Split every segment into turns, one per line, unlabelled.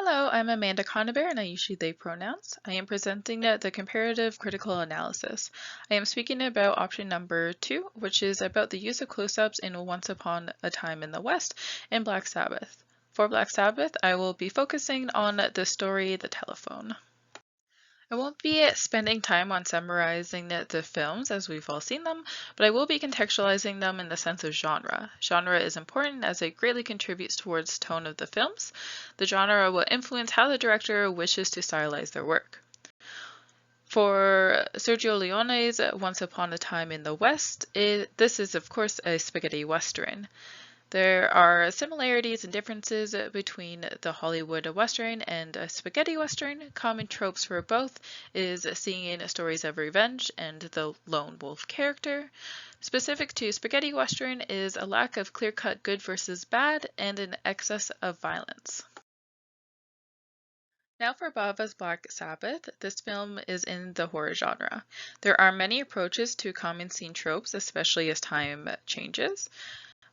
Hello, I'm Amanda Conibear and I use she, they pronouns. I am presenting the comparative critical analysis. I am speaking about option number 2, which is about the use of close-ups in Once Upon a Time in the West and Black Sabbath. For Black Sabbath, I will be focusing on the story The Telephone. I won't be spending time on summarizing the films as we've all seen them, but I will be contextualizing them in the sense of genre. Genre is important as it greatly contributes towards tone of the films. The genre will influence how the director wishes to stylize their work. For Sergio Leone's Once Upon a Time in the West, this is of course a spaghetti western. There are similarities and differences between the Hollywood Western and a spaghetti Western. Common tropes for both is seeing stories of revenge and the lone wolf character. Specific to spaghetti Western is a lack of clear-cut good versus bad and an excess of violence. Now for Bava's Black Sabbath, this film is in the horror genre. There are many approaches to common scene tropes, especially as time changes.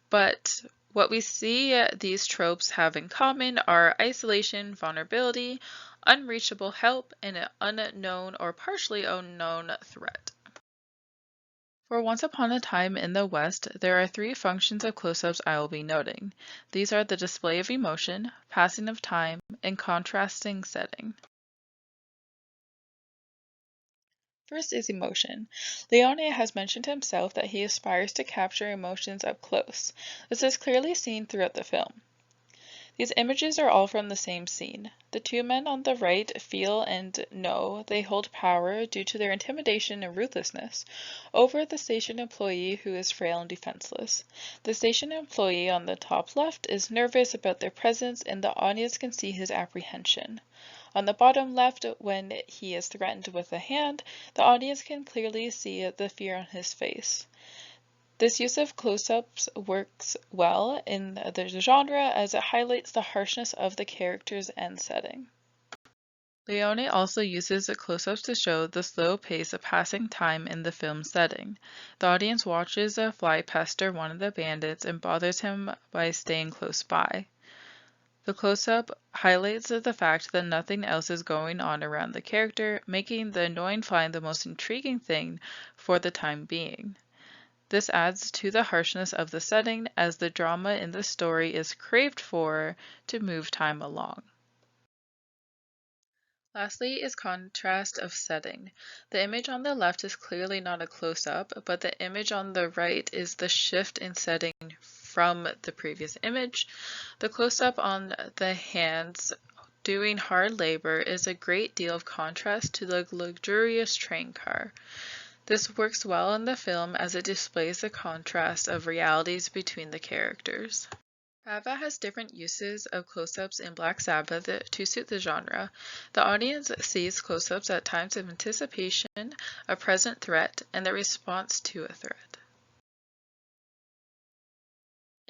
But what we see these tropes have in common are isolation, vulnerability, unreachable help, and an unknown or partially unknown threat. For Once Upon a Time in the West, there are 3 functions of close-ups I will be noting. These are the display of emotion, passing of time, and contrasting setting. First is emotion. Leone has mentioned himself that he aspires to capture emotions up close. This is clearly seen throughout the film. These images are all from the same scene. The 2 men on the right feel and know they hold power due to their intimidation and ruthlessness over the station employee who is frail and defenseless. The station employee on the top left is nervous about their presence and the audience can see his apprehension. On the bottom left, when he is threatened with a hand, the audience can clearly see the fear on his face. This use of close-ups works well in the genre as it highlights the harshness of the characters and setting. Leone also uses the close-ups to show the slow pace of passing time in the film setting. The audience watches a fly pester one of the bandits and bothers him by staying close by. The close-up highlights the fact that nothing else is going on around the character, making the annoying fly the most intriguing thing for the time being. This adds to the harshness of the setting as the drama in the story is craved for to move time along. Lastly is contrast of setting. The image on the left is clearly not a close-up, but the image on the right is the shift in setting from the previous image. The close-up on the hands doing hard labor is a great deal of contrast to the luxurious train car. This works well in the film as it displays the contrast of realities between the characters. Bava has different uses of close-ups in Black Sabbath to suit the genre. The audience sees close-ups at times of anticipation, a present threat, and the response to a threat.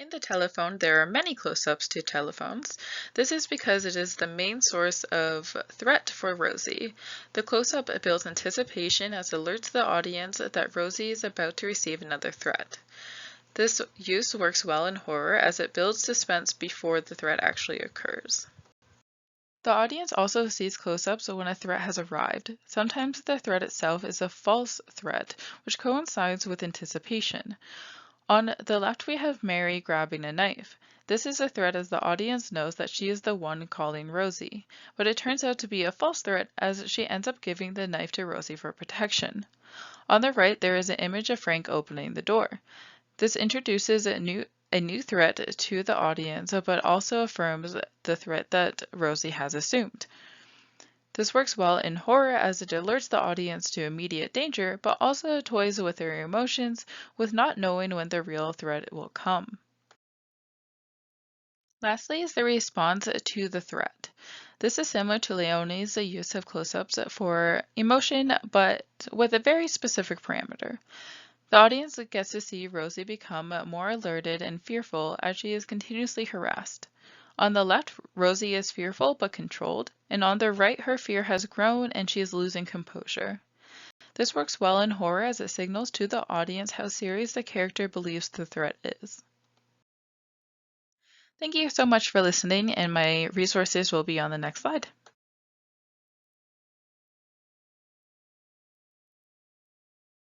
In The Telephone, there are many close-ups to telephones. This is because it is the main source of threat for Rosie. The close-up builds anticipation as it alerts the audience that Rosie is about to receive another threat. This use works well in horror as it builds suspense before the threat actually occurs. The audience also sees close-ups when a threat has arrived. Sometimes the threat itself is a false threat, which coincides with anticipation. On the left we have Mary grabbing a knife. This is a threat as the audience knows that she is the one calling Rosie, but it turns out to be a false threat as she ends up giving the knife to Rosie for protection. On the right there is an image of Frank opening the door. This introduces a new threat to the audience, but also affirms the threat that Rosie has assumed. This works well in horror as it alerts the audience to immediate danger, but also toys with their emotions with not knowing when the real threat will come. Lastly is the response to the threat. This is similar to Leone's use of close-ups for emotion, but with a very specific parameter. The audience gets to see Rosie become more alerted and fearful as she is continuously harassed. On the left, Rosie is fearful but controlled, and on the right her fear has grown and she is losing composure. This works well in horror as it signals to the audience how serious the character believes the threat is. Thank you so much for listening, and my resources will be on the next slide.